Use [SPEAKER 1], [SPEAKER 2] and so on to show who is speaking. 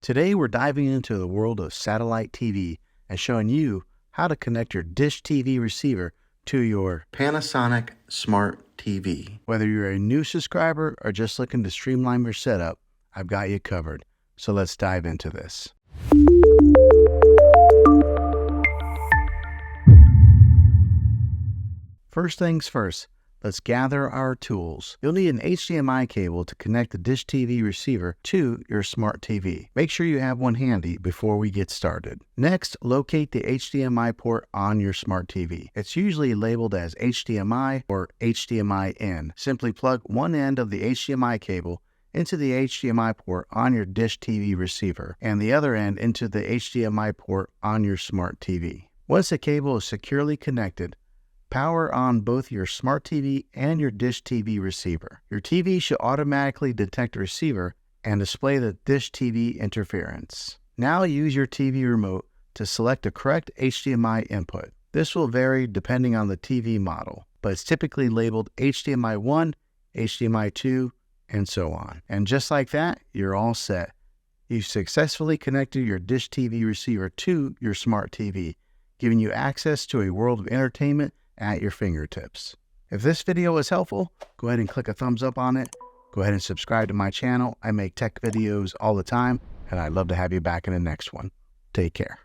[SPEAKER 1] Today we're diving into the world of satellite TV and showing you how to connect your dish TV receiver to your Panasonic Smart TV. Whether you're a new subscriber or just looking to streamline your setup, I've got you covered. So let's dive into this. First things first, let's gather our tools. You'll need an HDMI cable to connect the dish TV receiver to your smart TV. Make sure you have one handy before we get started. Next, locate the HDMI port on your smart TV. It's usually labeled as HDMI or HDMI in. Simply plug one end of the HDMI cable into the HDMI port on your dish TV receiver and the other end into the HDMI port on your smart TV. Once the cable is securely connected, power on both your smart TV and your dish TV receiver. Your TV should automatically detect the receiver and display the dish TV interference. Now use your TV remote to select the correct HDMI input. This will vary depending on the TV model, but it's typically labeled HDMI 1, HDMI 2, and so on. And just like that, you're all set. You've successfully connected your dish TV receiver to your smart TV, giving you access to a world of entertainment at your fingertips. If this video was helpful, go ahead and click a thumbs up on it. Go ahead and subscribe to my channel. I make tech videos all the time, and I'd love to have you back in the next one. Take care.